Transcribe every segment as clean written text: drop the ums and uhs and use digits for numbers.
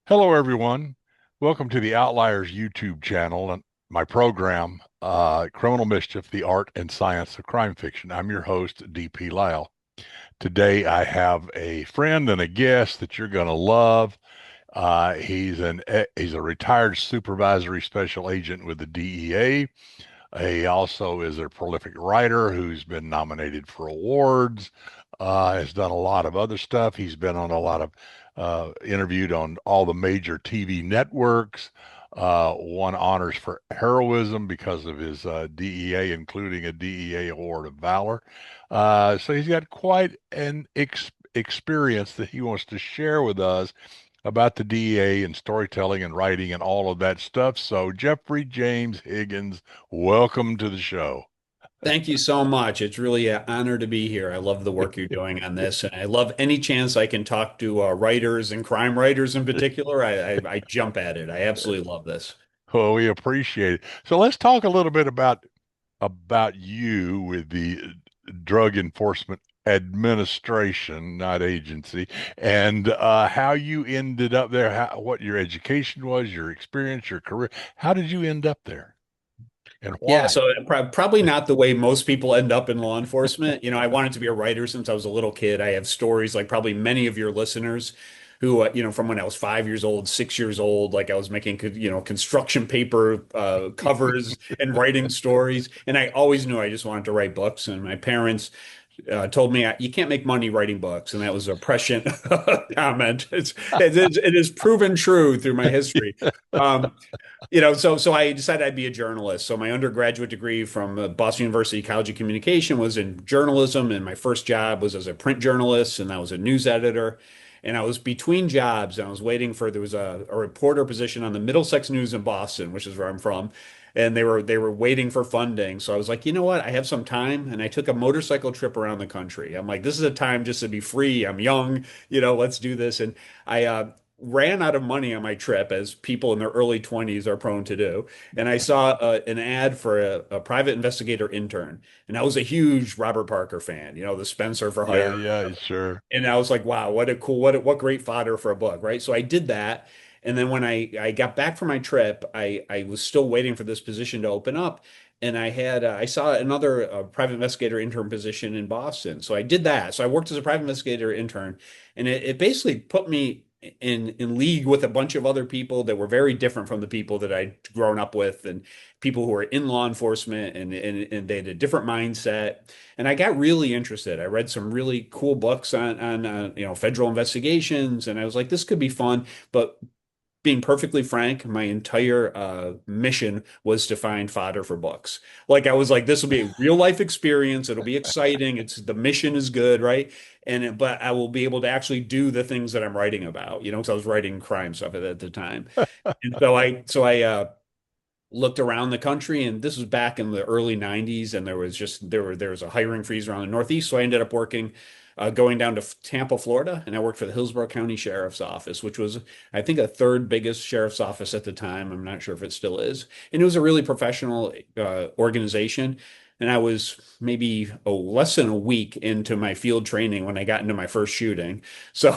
Hello, everyone. Welcome to the Outliers YouTube channel and my program, Criminal Mischief, the Art and Science of Crime Fiction. I'm your host, DP Lyle. Today, I have a friend and a guest that you're going to love. He's a retired supervisory special agent with the DEA. He also is a prolific writer who's been nominated for awards, has done a lot of other stuff. He's been on a lot of, interviewed on all the major TV networks, won honors for heroism because of his DEA, including a DEA Award of Valor. So he's got quite an experience that he wants to share with us about the DEA and storytelling and writing and all of that stuff. So, Jeffrey James Higgins, welcome to the show. Thank you so much. It's really an honor to be here. I love the work you're doing on this, and I love any chance I can talk to writers and crime writers in particular. I jump at it. I absolutely love this. Oh, we appreciate it. So let's talk a little bit about you with the Drug Enforcement Administration, not agency, and how you ended up there, what your education was, your experience, your career. How did you end up there, and Yeah, why? so probably not the way most people end up in law enforcement. I wanted to be a writer since I was a little kid. I have stories like probably many of your listeners who, from when I was 5 years old, 6 years old, like I was making, construction paper covers and writing stories. And I always knew I just wanted to write books. And my parents told me you can't make money writing books, and that was a prescient comment. It is proven true through my history. Um, so I decided I'd be a journalist. So my undergraduate degree from Boston University College of Communication was in journalism, and my first job was as a print journalist, and I was a news editor. And I was between jobs, and I was waiting for there was a reporter position on the Middlesex News in Boston, which is where I'm from, and they were waiting for funding. So I was like, you know what? I have some time, and I took a motorcycle trip around the country. I'm like, this is a time just to be free. I'm young, let's do this. And I ran out of money on my trip, as people in their early 20s are prone to do. And I saw an ad for a private investigator intern, and I was a huge Robert Parker fan, the Spencer for Yeah, Hire. yeah, sure. And I was like, wow, what a cool, what great fodder for a book, right? So I did that. And then when I got back from my trip, I was still waiting for this position to open up. And I saw another private investigator intern position in Boston. So I did that. So I worked as a private investigator intern, and it basically put me in league with a bunch of other people that were very different from the people that I'd grown up with, and people who were in law enforcement, and they had a different mindset. And I got really interested. I read some really cool books on federal investigations, and I was like, this could be fun. But being perfectly frank, my entire mission was to find fodder for books. Like I was like, this will be a real life experience. It'll be exciting. It's the mission is good, right? But I will be able to actually do the things that I'm writing about, because I was writing crime stuff at the time. And so I looked around the country, and this was back in the early 90s, and there was a hiring freeze around the Northeast. So I ended up going down to Tampa, Florida, and I worked for the Hillsborough County Sheriff's Office, which was, I think, a third biggest sheriff's office at the time. I'm not sure if it still is. And it was a really professional organization. And I was maybe less than a week into my field training when I got into my first shooting. So,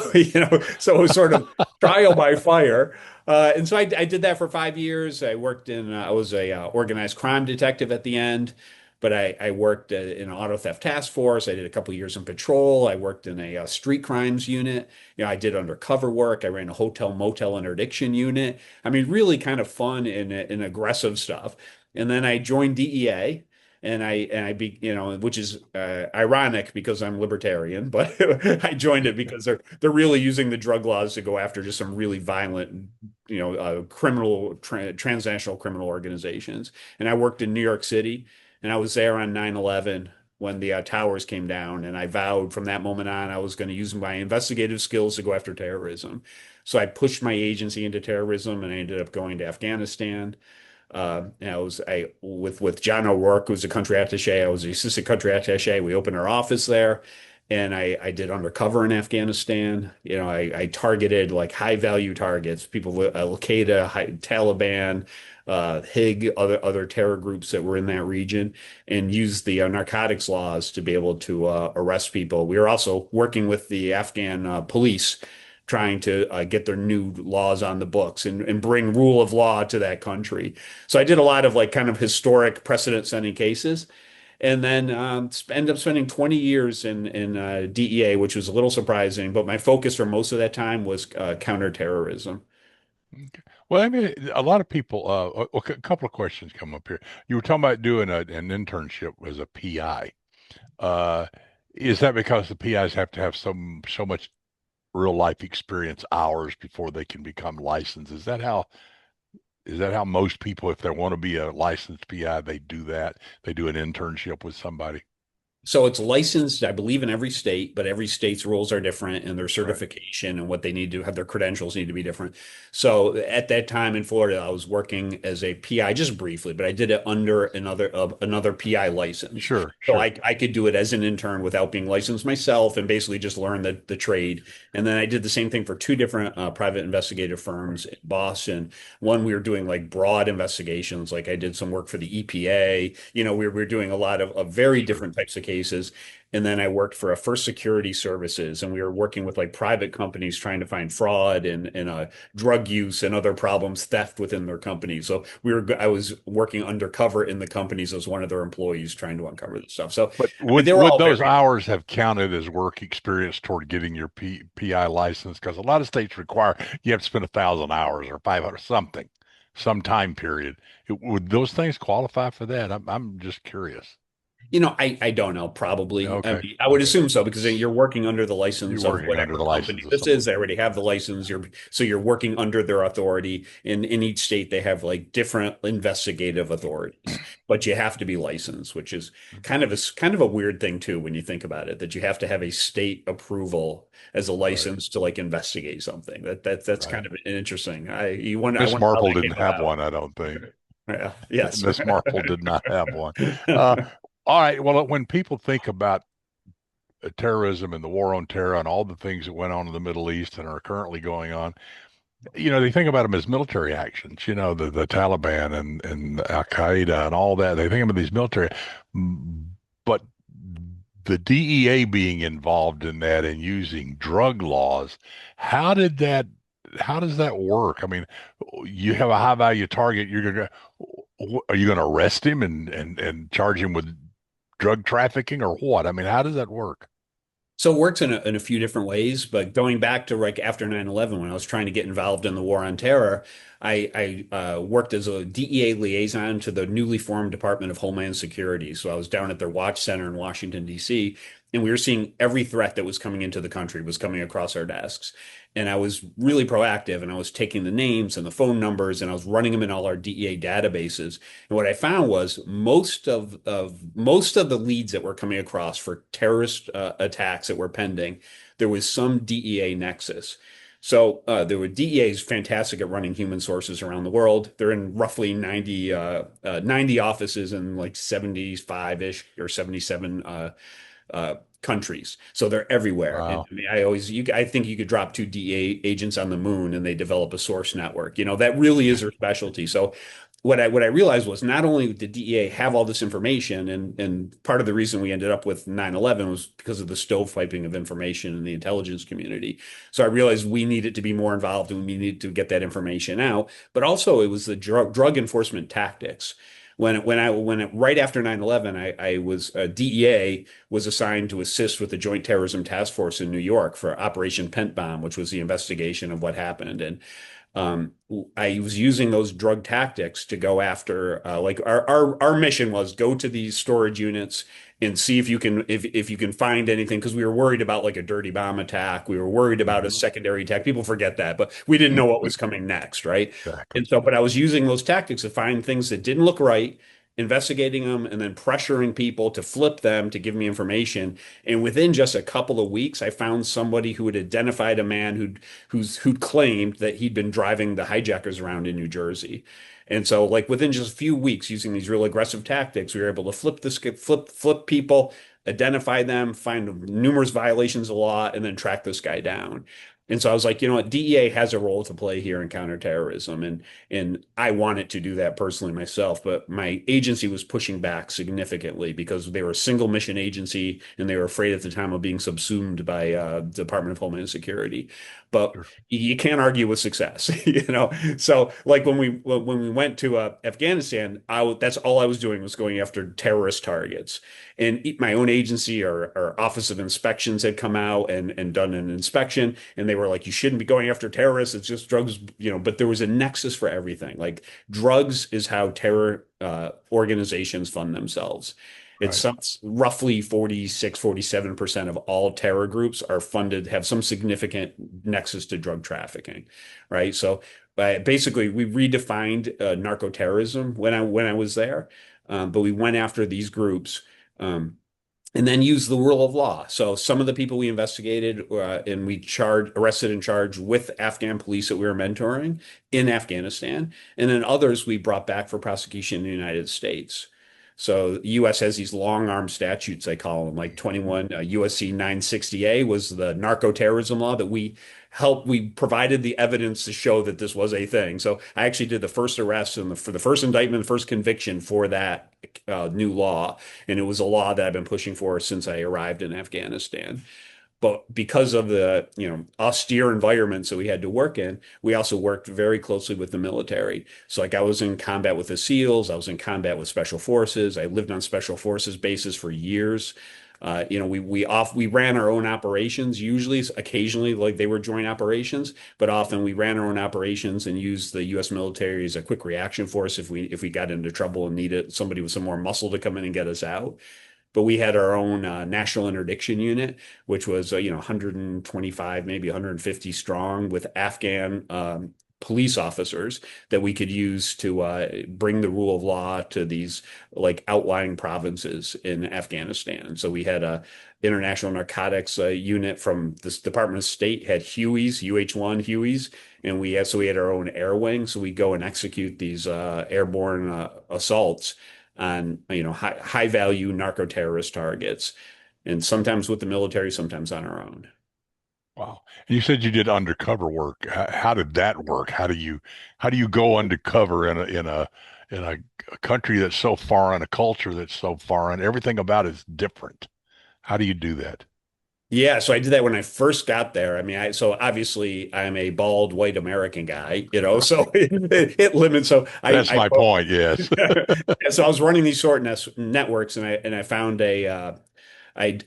so it was sort of trial by fire. And so I did that for 5 years. I was a organized crime detective at the end, but I worked in an auto theft task force. I did a couple years in patrol. I worked in a street crimes unit. I did undercover work. I ran a hotel motel interdiction unit. I mean, really kind of fun and aggressive stuff. And then I joined DEA. Which is ironic because I'm libertarian, but I joined it because they're really using the drug laws to go after just some really violent, transnational criminal organizations. And I worked in New York City, and I was there on 9/11 when the towers came down, and I vowed from that moment on I was going to use my investigative skills to go after terrorism. So I pushed my agency into terrorism, and I ended up going to Afghanistan. And I with John O'Rourke, who was a country attaché. I was the assistant country attaché. We opened our office there, and I did undercover in Afghanistan. I targeted like high value targets, people with Al Qaeda, Taliban, HIG, other terror groups that were in that region, and used the narcotics laws to be able to arrest people. We were also working with the Afghan police, trying to get their new laws on the books and bring rule of law to that country. So I did a lot of like kind of historic precedent-setting cases, and then ended up spending 20 years in DEA, which was a little surprising. But my focus for most of that time was counterterrorism. Okay. Well, I mean, a lot of people, a couple of questions come up here. You were talking about doing an internship as a PI. Uh, is that because the PIs have to have so much real life experience hours before they can become licensed? Is that how most people, if they want to be a licensed PI, they do that? They do an internship with somebody. So it's licensed, I believe, in every state, but every state's rules are different and their Right. certification and what they need to have their credentials need to be different. So at that time in Florida, I was working as a PI just briefly, but I did it under another PI license. Sure, So sure. I could do it as an intern without being licensed myself and basically just learn the trade. And then I did the same thing for two different private investigative firms in Boston. One, we were doing like broad investigations, like I did some work for the EPA. We were doing a lot of very Sure. different types of cases. And then I worked for a First Security Services, and we were working with like private companies trying to find fraud and drug use and other problems, theft within their companies. So I was working undercover in the companies as one of their employees trying to uncover this stuff. So But I mean, would they were would all those very. hours have counted as work experience toward getting your PI license? Because a lot of states require you have to spend 1,000 hours or 500 something, some time period. Would those things qualify for that? I'm just curious. I don't know, probably. I Okay, mean, I would okay. assume so because you're working under the You're license of working under whatever the company license of this someone. is. They already have the license. So you're working under their authority. In each state, they have like different investigative authorities, but you have to be licensed, which is kind of a weird thing too when you think about it, that you have to have a state approval as a Right, license to like investigate something. That's right. kind of interesting. I Miss wonder how Marple that didn't came have about. one, I don't think. Yeah. Yes. Miss Marple did not have one. Uh, all right. Well, when people think about terrorism and the war on terror and all the things that went on in the Middle East and are currently going on, they think about them as military actions, the Taliban and Al Qaeda and all that. They think of these military, but the DEA being involved in that and using drug laws, how did that, how does that work? I mean, you have a high value target, are you going to arrest him and charge him with drug trafficking or what? I mean, how does that work? So it works in a few different ways, but going back to like after 9/11, when I was trying to get involved in the war on terror, I worked as a DEA liaison to the newly formed Department of Homeland Security. So I was down at their watch center in Washington, D.C., and we were seeing every threat that was coming into the country was coming across our desks. And I was really proactive, and I was taking the names and the phone numbers, and I was running them in all our DEA databases. And what I found was most of the leads that were coming across for terrorist attacks that were pending, there was some DEA nexus. So there were DEA is fantastic at running human sources around the world. They're in roughly 90 offices in like 75-ish or 77 countries. So they're everywhere. And Wow. I mean, I think you could drop two DEA agents on the moon and they develop a source network. That really is their specialty. So what I realized was not only did DEA have all this information, and part of the reason we ended up with 9/11 was because of the stovepiping of information in the intelligence community. So I realized we needed to be more involved and we needed to get that information out. But also it was the drug enforcement tactics. Right after 9/11, I was DEA was assigned to assist with the Joint Terrorism Task Force in New York for Operation Pent Bomb, which was the investigation of what happened. And um, I was using those drug tactics to go after, like our mission was go to these storage units and see if you can find anything, because we were worried about like a dirty bomb attack. We were worried about a Mhm. secondary attack. People forget that, but we didn't know what was coming next, right? Exactly. And so, but I was using those tactics to find things that didn't look right, investigating them, and then pressuring people to flip them to give me information. And within just a couple of weeks, I found somebody who had identified a man who'd claimed that he'd been driving the hijackers around in New Jersey. And so, like within just a few weeks, using these real aggressive tactics, we were able to flip people, identify them, find numerous violations of law, and then track this guy down. And so I was like, you know what, DEA has a role to play here in counterterrorism, and I wanted to do that personally myself, but my agency was pushing back significantly because they were a single mission agency and they were afraid at the time of being subsumed by Department of Homeland Security. But Sure. you can't argue with success, you know. So like when we went to Afghanistan, that's all I was doing was going after terrorist targets. And my own agency or Office of Inspections had come out and done an inspection, and they were like, "You shouldn't be going after terrorists. It's just drugs, you know." But there was a nexus for everything. Like drugs is how terror organizations fund themselves. It's Right. some roughly 46, 47% of all terror groups are funded, have some significant nexus to drug trafficking, right? So basically, we redefined narco terrorism when I was there, but we went after these groups. Um, and then use the rule of law. So some of the people we investigated and we arrested and charged with Afghan police that we were mentoring in Afghanistan, and then others we brought back for prosecution in the United States. So the U.S. has these long arm statutes, they call them, like 21 USC 960A was the narco terrorism law that we provided the evidence to show that this was a thing. So I actually did the first arrest and for the first indictment, the first conviction for that new law. And it was a law that I've been pushing for since I arrived in Afghanistan. But because of the, austere environments that we had to work in, we also worked very closely with the military. So like I was in combat with the SEALs, I was in combat with special forces. I lived on special forces bases for years. We ran our own operations, usually, occasionally, like they were joint operations, but often we ran our own operations and used the U.S. military as a quick reaction force if we got into trouble and needed somebody with some more muscle to come in and get us out. But we had our own national interdiction unit, which was 125, maybe 150 strong, with Afghan police officers that we could use to bring the rule of law to these like outlying provinces in Afghanistan. So we had a international narcotics unit from this Department of State had Hueys, UH-1 Hueys, and we had our own air wing. So we go and execute these airborne assaults on high value narco terrorist targets, and sometimes with the military, sometimes on our own. Wow. And you said you did undercover work. How did that work? How do you go undercover in a country that's so foreign, a culture that's so foreign, everything about it's different. How do you do that? Yeah, so I did that when I first got there. I mean, so obviously I'm a bald white American guy, so it limits. So That's my point. Yes. so I was running these sort of networks, and I found I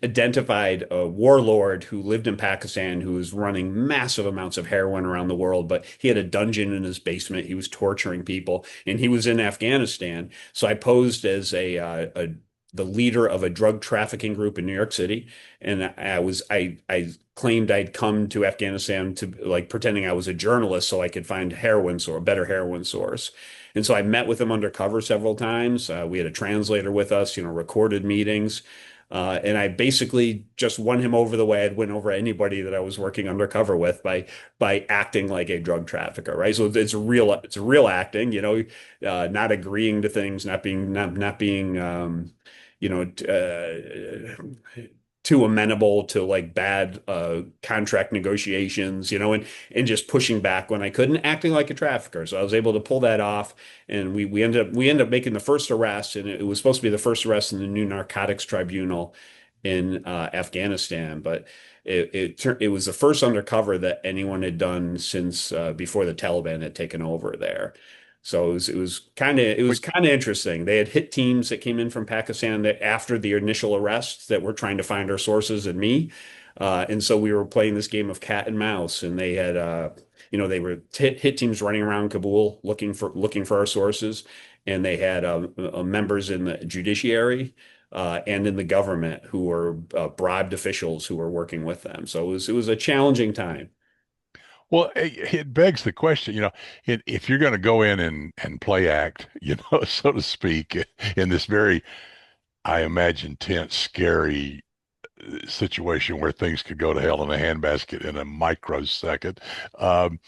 identified a warlord who lived in Pakistan who was running massive amounts of heroin around the world, but he had a dungeon in his basement. He was torturing people, and he was in Afghanistan. So I posed as the leader of a drug trafficking group in New York City, and I claimed I'd come to Afghanistan to like pretending I was a journalist so I could find a better heroin source. And so I met with him undercover several times. We had a translator with us, recorded meetings. And I basically just won him over the way I'd win over anybody that I was working undercover with by acting like a drug trafficker, right? So it's real acting, not agreeing to things, not being you know, too amenable to like bad contract negotiations, and just pushing back when I couldn't, acting like a trafficker. So I was able to pull that off, and we ended up making the first arrest, and it was supposed to be the first arrest in the new narcotics tribunal in Afghanistan, but it was the first undercover that anyone had done since before the Taliban had taken over there. So it was But kind of interesting. They had hit teams that came in from Pakistan that after the initial arrests that were trying to find our sources and me. And so we were playing this game of cat and mouse, and they had they were hit teams running around Kabul looking for our sources, and they had members in the judiciary and in the government who were bribed officials who were working with them. So it was a challenging time. well, it begs the question, if you're going to go in and play act, so to speak, in this very, I imagine, tense, scary situation where things could go to hell in a handbasket in a microsecond. Um,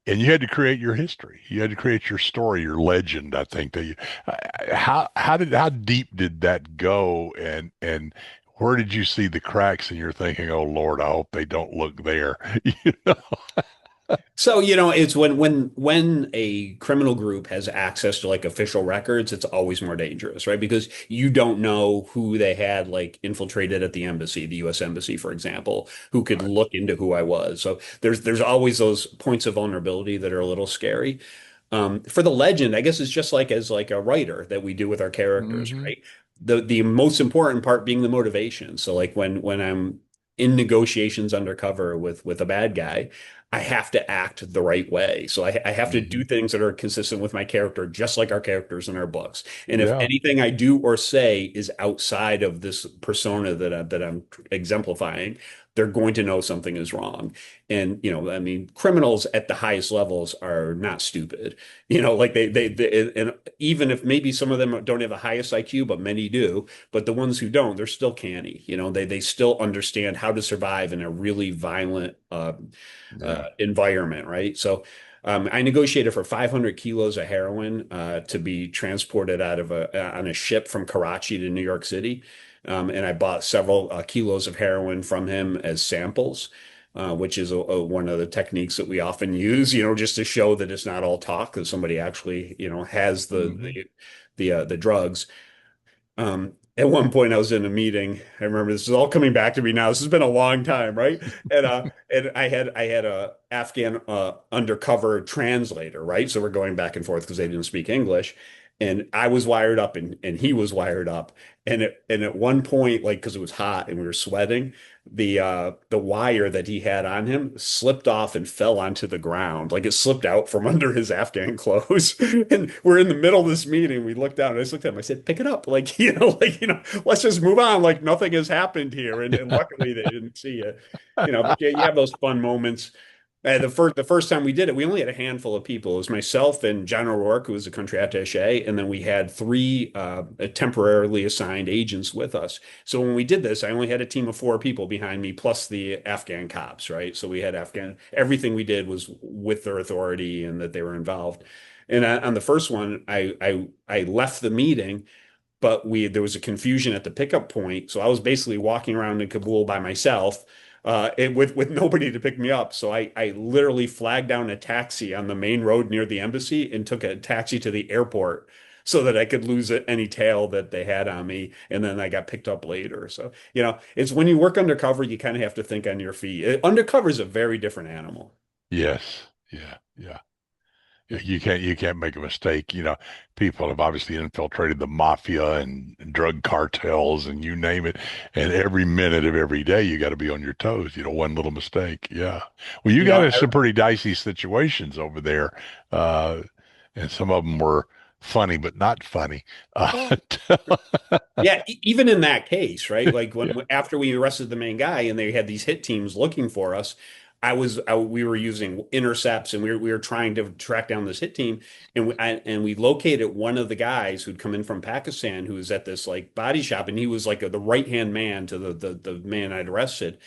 and you had to create your history. You had to create your story, your legend. I think that how deep did that go, and where did you see the cracks and you're thinking, oh Lord, I hope they don't look there. You know? So, it's when a criminal group has access to like official records, it's always more dangerous, right? Because you don't know who they had like infiltrated at the embassy, the US embassy, for example, who could Right. look into who I was. So there's always those points of vulnerability that are a little scary. For the legend, I guess it's just like as like a writer that we do with our characters, Hmm. right? The most important part being the motivation. So like when I'm in negotiations undercover with a bad guy, I have to act the right way. So I have to do Hmm. things that are consistent with my character, just like our characters in our books. And if Yeah. anything I do or say is outside of this persona that I'm exemplifying, they're going to know something is wrong. And, I mean, criminals at the highest levels are not stupid. Like and even if maybe some of them don't have the highest IQ, but many do, but the ones who don't, they're still canny. They still understand how to survive in a really violent Yeah. environment, right? So I negotiated for 500 kilos of heroin to be transported on a ship from Karachi to New York City. And I bought several kilos of heroin from him as samples, which is one of the techniques that we often use, just to show that it's not all talk, that somebody actually, has the Hmm. the the drugs. At one point I was in a meeting. I remember this is all coming back to me now. This has been a long time, right? And I had a Afghan undercover translator, right? So we're going back and forth because they didn't speak English. And I was wired up and he was wired up. And at one point, like because it was hot and we were sweating, the wire that he had on him slipped off and fell onto the ground. Like it slipped out from under his Afghan clothes. And we're in the middle of this meeting. We looked down and I just looked at him. I said, pick it up. Like, let's just move on. Like nothing has happened here. And luckily they didn't see it. But you have those fun moments. The first time we did it, we only had a handful of people. It was myself and John O'Rourke, who was the country attaché, and then we had three temporarily assigned agents with us. So when we did this, I only had a team of four people behind me, plus the Afghan cops, right? So we had Afghan. Everything we did was with their authority and that they were involved. And on the first one, I left the meeting, but there was a confusion at the pickup point. So I was basically walking around in Kabul by myself, with nobody to pick me up. So I literally flagged down a taxi on the main road near the embassy and took a taxi to the airport so that I could lose any tail that they had on me. And then I got picked up later. So, it's when you work undercover, you kind of have to think on your feet. Undercover is a very different animal. Yes. Yeah. Yeah. You can't make a mistake. People have obviously infiltrated the mafia and drug cartels and you name it. And every minute of every day, you got to be on your toes. One little mistake. Yeah. Well, you You got know, in some pretty dicey situations over there, uh, and some of them were funny but not funny. Uh, Yeah, even in that case, right? Like yeah. after we arrested the main guy and they had these hit teams looking for us, we were using intercepts and we were trying to track down this hit team and we located one of the guys who'd come in from Pakistan who was at this like body shop and he was like the right-hand man to the man I'd arrested.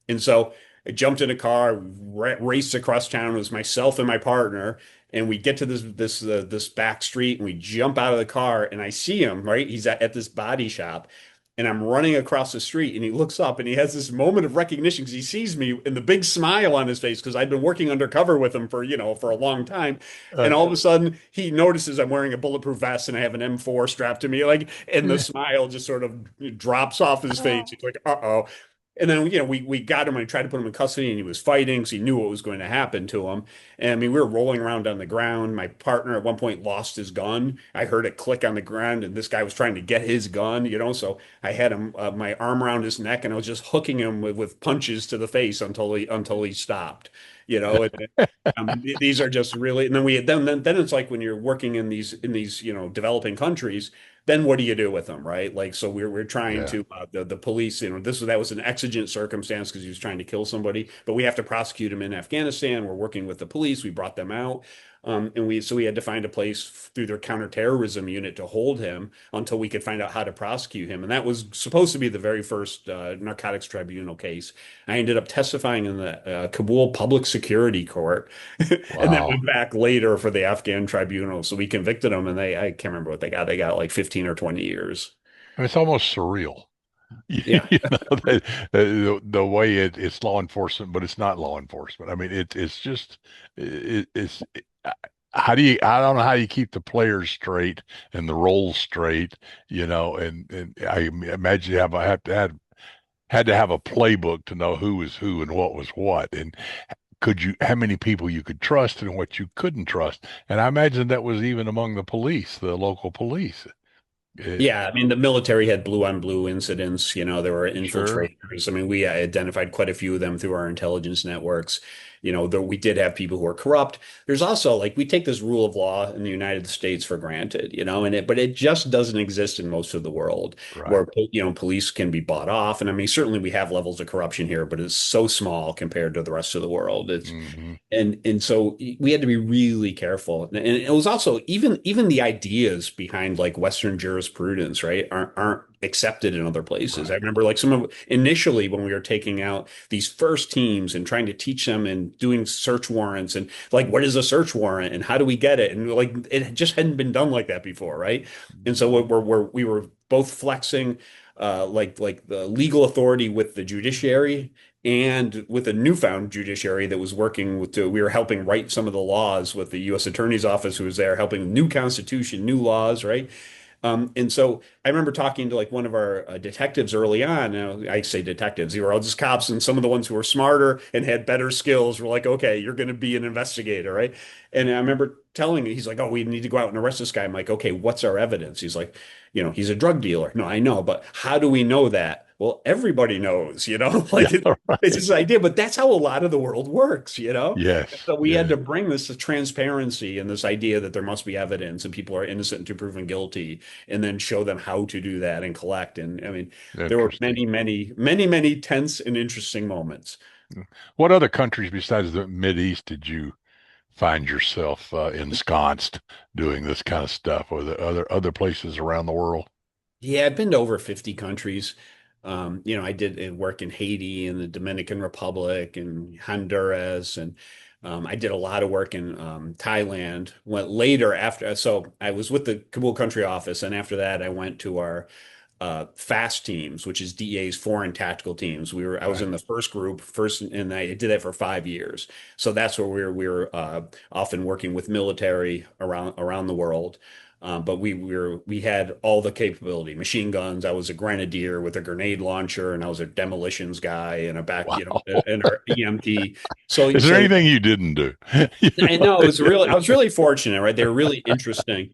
And so I jumped in a car, raced across town. It was myself and my partner, and we get to this back street, and we jump out of the car, and I see him, right? He's at this body shop, and I'm running across the street, and he looks up, and he has this moment of recognition because he sees me, and the big smile on his face because I've been working undercover with him for a long time, and Uh, all of a sudden he notices I'm wearing a bulletproof vest and I have an M4 strapped to me, like, and the yeah. smile just sort of drops off his face. He's like, "Uh-oh." And then, we got him and I tried to put him in custody and he was fighting because he knew what was going to happen to him. And I mean, we were rolling around on the ground. My partner at one point lost his gun. I heard it click on the ground and this guy was trying to get his gun. So I had him, my arm around his neck and I was just hooking him with punches to the face until he stopped. These are just really, and then it's like when you're working in these developing countries, then what do you do with them, right? Like, so we're trying Yeah. to the police, that was an exigent circumstance because he was trying to kill somebody, but we have to prosecute him in Afghanistan. We're working with the police. We brought them out, and we had to find a place through their counterterrorism unit to hold him until we could find out how to prosecute him. And that was supposed to be the very first narcotics tribunal case. I ended up testifying in the Kabul Public Security Court, and then Wow. went back later for the Afghan tribunal. So we convicted them, and I can't remember what they got. They got like 15 or 20 years. I mean, it's almost surreal. Yeah. You know, the way it's law enforcement, but it's not law enforcement. I mean, it's just it's I don't know how you keep the players straight and the roles straight, and I imagine you had to have a playbook to know who was who and what was what, and how many people you could trust and what you couldn't trust. And I imagine that was even among the police, the local police. It, Yeah, I mean, the military had blue on blue incidents. There were sure, infiltrators. I mean, we identified quite a few of them through our intelligence networks. Though we did have people who are corrupt. There's also like we take this rule of law in the United States for granted, but it just doesn't exist in most of the world right. where, police can be bought off. And I mean, certainly we have levels of corruption here, but it's so small compared to the rest of the world. Hmm. And so we had to be really careful. And it was also even the ideas behind like Western jurisprudence, right, aren't accepted in other places. I Right. remember like some of initially when we were taking out these first teams and trying to teach them and doing search warrants and like what is a search warrant and how do we get it? And like it just hadn't been done like that before, right? And so we were both flexing like the legal authority with the judiciary and with a newfound judiciary that was working we were helping write some of the laws with the U.S. Attorney's Office, who was there helping new constitution, new laws, right? And so I remember talking to like one of our detectives early on. I say detectives, they were all just cops, and some of the ones who were smarter and had better skills were like, okay, you're going to be an investigator, right? And I remember telling him, he's like, oh, we need to go out and arrest this guy. I'm like, okay, what's our evidence? He's like, he's a drug dealer. No, I know, but how do we know that? Well, everybody knows, Yeah. like it's Right. this idea, but that's how a lot of the world works. Yes. So we had Yes. to bring this to transparency and this idea that there must be evidence and people are innocent until proven guilty, and then show them how to do that and collect. And I mean, there were Interesting. many, many, many, many tense and interesting moments. What other countries besides the Mideast did you find yourself ensconced doing this kind of stuff, or the other places around the world? Yeah, I've been to over 50 countries. I did work in Haiti and the Dominican Republic and Honduras, and I did a lot of work in Thailand. Went later after, so I was with the Kabul country office, and after that, I went to our FAST teams, which is DEA's foreign tactical teams. I was Right. in the first group first, and I did that for 5 years. So that's where we were often working with military around the world. But we had all the capability, machine guns. I was a grenadier with a grenade launcher, and I was a demolitions guy and a back, Wow. and our EMT. So Is there so anything you didn't do? I know it was really I was really fortunate, right? They were really interesting.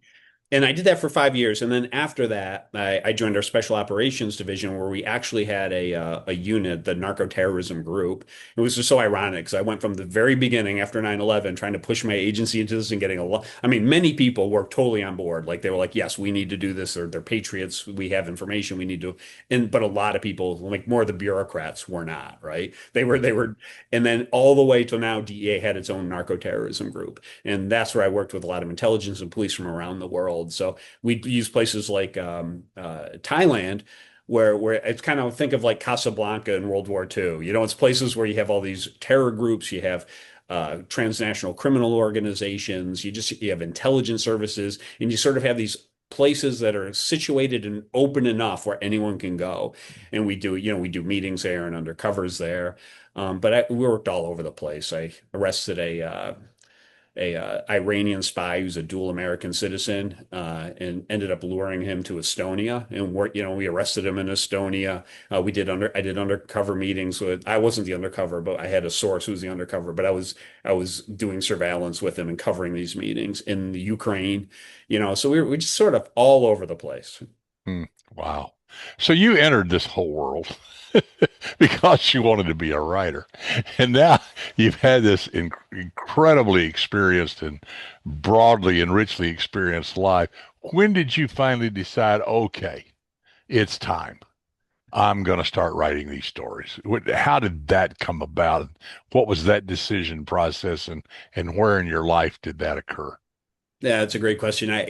And I did that for 5 years, and then after that, I joined our special operations division, where we actually had a unit, the narco terrorism group. It was just so ironic because I went from the very beginning after 9/11, trying to push my agency into this and getting a lot. I mean, many people were totally on board. Like they were like, "Yes, we need to do this," or "They're patriots. We have information. We need to." But a lot of people, like more of the bureaucrats, were not. Right? They were, and then all the way till now, DEA had its own narco terrorism group. And that's where I worked with a lot of intelligence and police from around the world. So we use places like Thailand, where it's kind of think of like Casablanca in World War II. It's places where you have all these terror groups, you have transnational criminal organizations, you have intelligence services, and you sort of have these places that are situated and open enough where anyone can go. And we do meetings there and undercovers there. But we worked all over the place. I arrested a Iranian spy who's a dual American citizen, and ended up luring him to Estonia. And we arrested him in Estonia. I did undercover meetings with. I wasn't the undercover, but I had a source who was the undercover. But I was doing surveillance with him and covering these meetings in the Ukraine. So we just sort of all over the place. Hmm. Wow. So you entered this whole world because you wanted to be a writer. And now you've had this incredibly experienced and broadly and richly experienced life. When did you finally decide, okay, it's time? I'm going to start writing these stories. How did that come about? What was that decision process, and where in your life did that occur? Yeah, that's a great question. I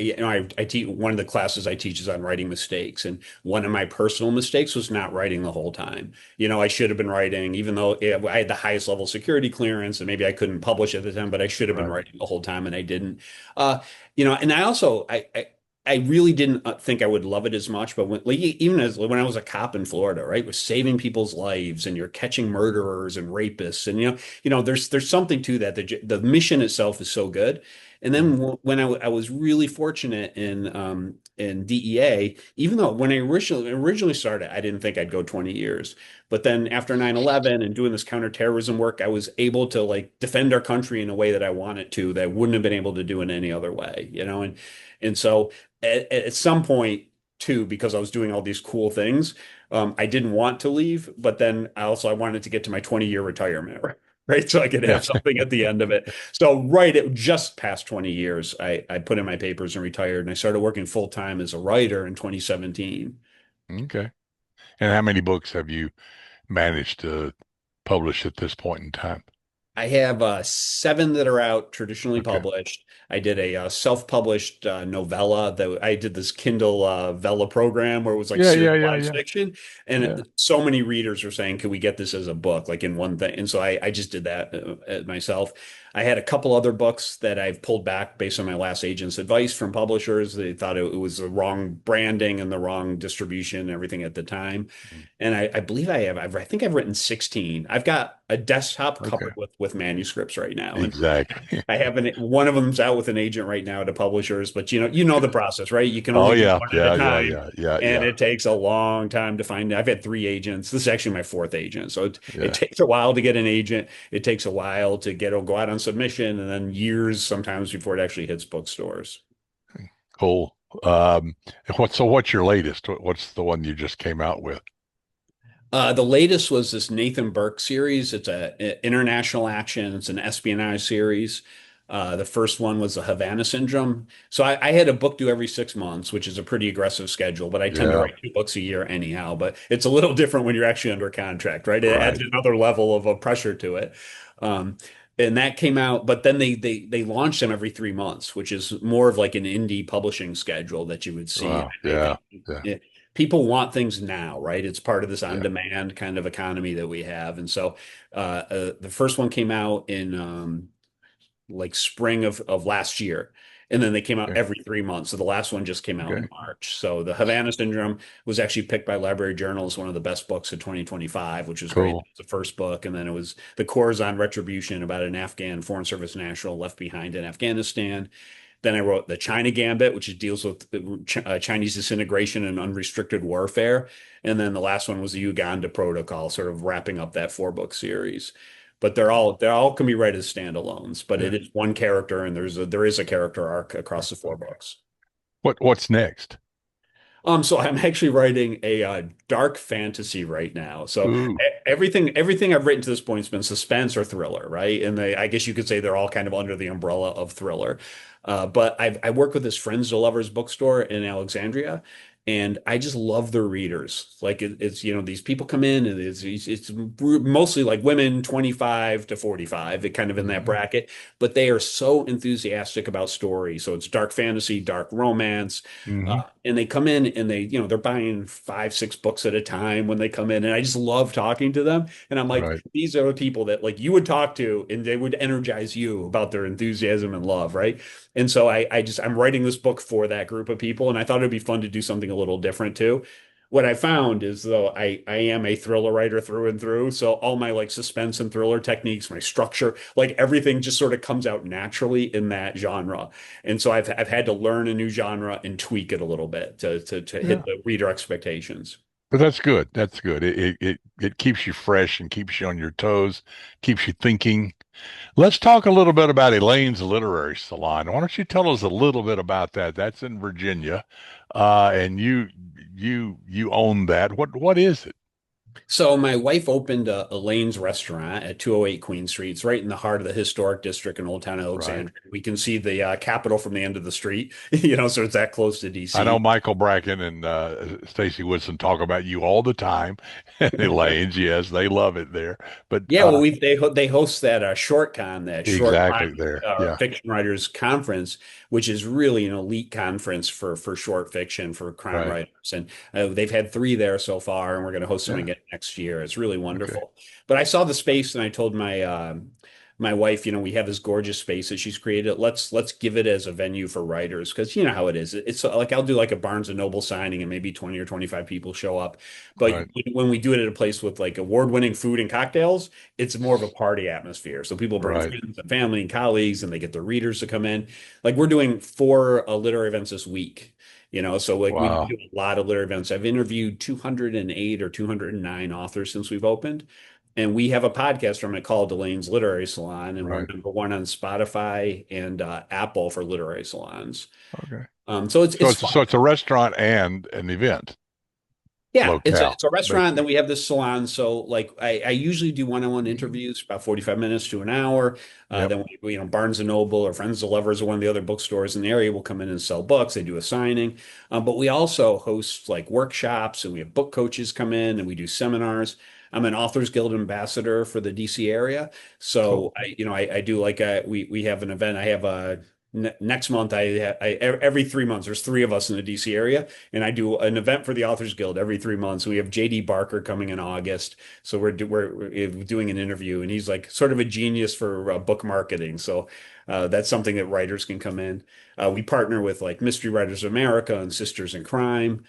teach one of the classes I teach is on writing mistakes, and one of my personal mistakes was not writing the whole time. I should have been writing, even though I had the highest level security clearance, and maybe I couldn't publish at the time, but I should have been Right. writing the whole time, and I didn't. And I also I really didn't think I would love it as much, but even as when I was a cop in Florida, right, was saving people's lives, and you're catching murderers and rapists, and there's something to that. The mission itself is so good. And then Mhm. when I was really fortunate in DEA, even though when I originally started, I didn't think I'd go 20 years. But then after 9/11 and doing this counterterrorism work, I was able to like defend our country in a way that I wanted to, that I wouldn't have been able to do in any other way, and so at some point too, because I was doing all these cool things, I didn't want to leave, but then I wanted to get to my 20-year retirement, right? So I could Yeah. have something at the end of it. So right at just past 20 years, I put in my papers and retired, and I started working full time as a writer in 2017. Okay. And how many books have you managed to publish at this point in time? I have seven that are out, traditionally Okay. published. I did a self-published novella that I did this Kindle Vella program where it was like Yeah, yeah, yeah, serialized yeah, fiction. And yeah. so many readers were saying, "Could we get this as a book, like in one thing?" And so I just did that myself. I had a couple other books that I've pulled back based on my last agent's advice from publishers. They thought it was the wrong branding and the wrong distribution and everything at the time. Mm. And I believe I think I've written 16. I've got a desktop Okay. covered with manuscripts right now. And Exactly. I have one of them's out with an agent right now to publishers, but you know the process, right? You can Oh only do yeah, one at a yeah, yeah, time, yeah, yeah, and yeah, it takes a long time to find. I've had three agents. This is actually my fourth agent. So it yeah. takes a while to get an agent. It takes a while to go out on submission, and then years sometimes before it actually hits bookstores. Cool. Um, what's your latest? What's the one you just came out with? The latest was this Nathan Burke series. It's a international action. It's an espionage series. The first one was the Havana Syndrome. So I had a book due every 6 months, which is a pretty aggressive schedule, but I tend to Yeah, write two books a year anyhow. But it's a little different when you're actually under contract, right? It adds right. another level of pressure to it. Um, and that came out, but then they launched them every 3 months, which is more of like an indie publishing schedule that you would see. Wow. I Yeah, think yeah. people want things now, right? It's part of this Yeah. on-demand kind of economy that we have. And so the first one came out in like spring of last year. And then they came out Okay. every 3 months. So the last one just came out Okay. in March. So the Havana Syndrome was actually picked by Library Journal as one of the best books of 2025, which was great. Cool. It's the first book. And then it was The Corazon Retribution, about an Afghan Foreign Service national left behind in Afghanistan. Then I wrote The China Gambit, which deals with Chinese disintegration and unrestricted warfare. And then the last one was the Uganda Protocol, sort of wrapping up that four-book series. But they all can be read as standalones, but Yeah. it is one character, and there is a character arc across the four Okay. books. What's next? So I'm actually writing a dark fantasy right now. So Ooh. everything I've written to this point has been suspense or thriller, right? And I guess you could say they're all kind of under the umbrella of thriller. But I work with this Friends to Lovers bookstore in Alexandria, and I just love their readers. Like it's these people come in, and it's mostly like women 25 to 45, it kind of in that Hmm. bracket, but they are so enthusiastic about story. So it's dark fantasy, dark romance. Hmm. And they come in and they're buying five, six books at a time when they come in. And I just love talking to them. And I'm like, Right. these are the people that like you would talk to and they would energize you about their enthusiasm and love, right? And so I'm writing this book for that group of people. And I thought it'd be fun to do something a little different too. What I found is though I am a thriller writer through and through. So all my like suspense and thriller techniques, my structure, like everything just sort of comes out naturally in that genre. And so I've had to learn a new genre and tweak it a little bit to Yeah. hit the reader expectations. But that's good. That's good. It keeps you fresh and keeps you on your toes, keeps you thinking. Let's talk a little bit about Elaine's Literary Salon. Why don't you tell us a little bit about that? That's in Virginia, and you own that. What is it? So my wife opened a Lane's restaurant at 208 Queen Street. It's right in the heart of the historic district in Old Town Right. Alexandria. We can see the Capitol from the end of the street, so it's that close to I know DC. Michael Bracken and Stacy Woodson talk about you all the time. Elaine's, yes, they love it there. But Yeah, well, they host that ShortCon, that short exactly there. Yeah. fiction writers conference, which is really an elite conference for short fiction for crime Right. writers, and they've had three there so far, and we're going to host them Yeah. again next year. It's really Okay. wonderful. But I saw the space, and I told my wife, we have this gorgeous space that she's created. Let's give it as a venue for writers because you know how it is. It's like I'll do like a Barnes and Noble signing and maybe 20 or 25 people show up. But Right. when we do it at a place with like award-winning food and cocktails, it's more of a party atmosphere. So people bring Right. friends and family and colleagues and they get their readers to come in. Like we're doing 4 literary events this week. So like we Wow. do a lot of literary events. I've interviewed 208 or 209 authors since we've opened. And we have a podcast from it called Elaine's Literary Salon, and we're Right. #1 on Spotify and Apple for literary salons. Okay. So it's So it's it's so fun. it's a restaurant and an event Yeah, it's a, locale, it's a restaurant. Then basically. we have this salon. So like I usually do one-on-one interviews, about 45 minutes to an hour. Yep. Then Barnes and Noble or Friends of Lovers or one of the other bookstores in the area will come in and sell books. They do a signing. But we also host like workshops and we have book coaches come in and we do seminars. I'm an Authors Guild ambassador for the DC area. Cool. So I do like we have an event. I have a next month every 3 months there's three of us in the DC area and I do an event for the Authors Guild every 3 months. We have JD Barker coming in August. So we're doing an interview and he's like sort of a genius for book marketing. So that's something that writers can come in. We partner with like Mystery Writers of America and Sisters in Crime.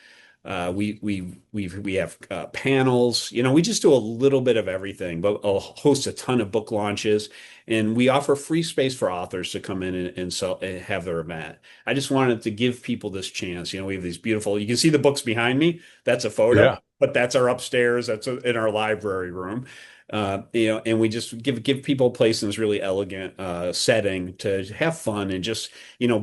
We have panels. We just do a little bit of everything, but I'll host a ton of book launches, and we offer free space for authors to come in and sell and have their event. I just wanted to give people this chance. We have these beautiful. You can see the books behind me. That's a Yeah. photo, but that's our upstairs. That's in our library room. And we just give people a place in this really elegant setting to have fun and just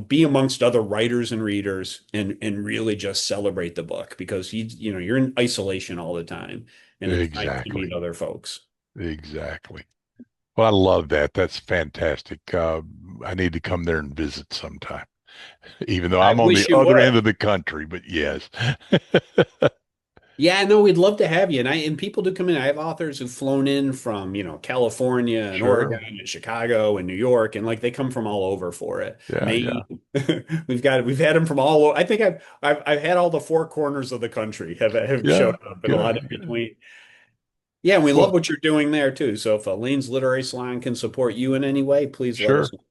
be amongst other writers and readers and really just celebrate the book because you're in isolation all the time and it's nice to Exactly. meet other folks. Exactly. Well, I love that. That's fantastic. I need to come there and visit sometime, even though I I'm on wish the you other would. end of the country, but yes. Yeah, no, we'd love to have you. And people do come in. I have authors who've flown in from, California and Oregon Sure. and Chicago and New York, and like they come from all over for it. Yeah. Yeah. Maine. We've had them from all over. I think I've had all the 4 corners of the country have showed Yeah. up and a Yeah. lot in between. Yeah, and we love Well, what you're doing there too. So if Lane's Literary Salon can support you in any way, please let us sure. know.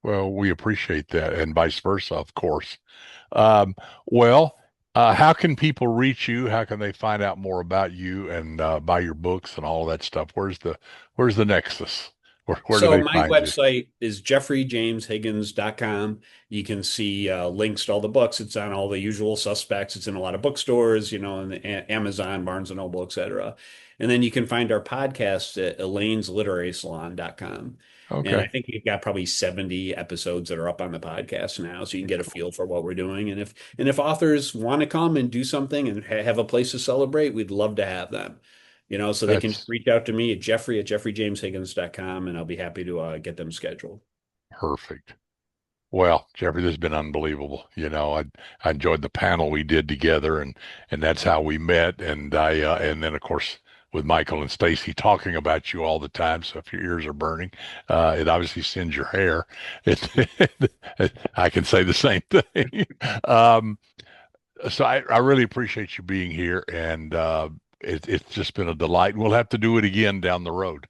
Well, we appreciate that, and vice versa, of course. Um, well, how can people reach you? How can they find out more about you and buy your books and all that stuff? Where's the nexus? Where do So they my find you? website is jeffreyjameshiggins.com. You can see links to all the books. It's on all the usual suspects. It's in a lot of bookstores, and Amazon, Barnes and Noble, etc. And then you can find our podcast at elainesliterarysalon.com. And I Okay, think we've got probably 70 episodes that are up on the podcast now, so you can get a feel for what we're doing. And if authors want to come and do something and have a place to celebrate, we'd love to have them. So they can that's reach out to me at jeffreyjameshiggins.com and I'll be happy to get them scheduled. perfect. Well, Jeffrey, this has been unbelievable. I enjoyed the panel we did together, and that's how we met. And then of course with Michael and Stacy talking about you all the time. So if your ears are burning, it obviously sends your hair. It, I can say the same thing. Um, so I really appreciate you being here, and it's just been a delight. We'll have to do it again down the road.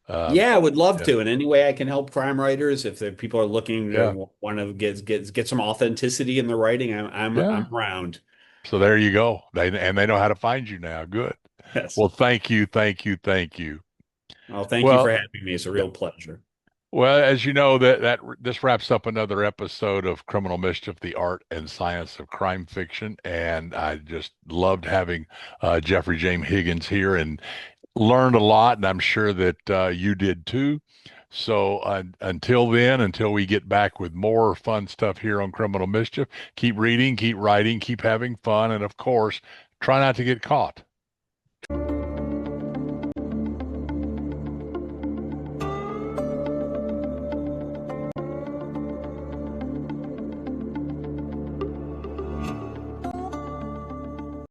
Um, Yeah, I would love yeah, to. In any way I can help crime writers, if people are looking yeah, to want to get some authenticity in the writing, I'm yeah. around. So there you go. They know how to find you now. Good. Yes. Well, thank you, thank you, thank you. Well, thank you for Well, having me. It's a yeah. real pleasure. Well, as you know, that this wraps up another episode of Criminal Mischief: The Art and Science of Crime Fiction, and I just loved having Jeffrey James Higgins here and learned a lot, and I'm sure that you did too. So until then, until we get back with more fun stuff here on Criminal Mischief, keep reading, keep writing, keep having fun, and of course, try not to get caught.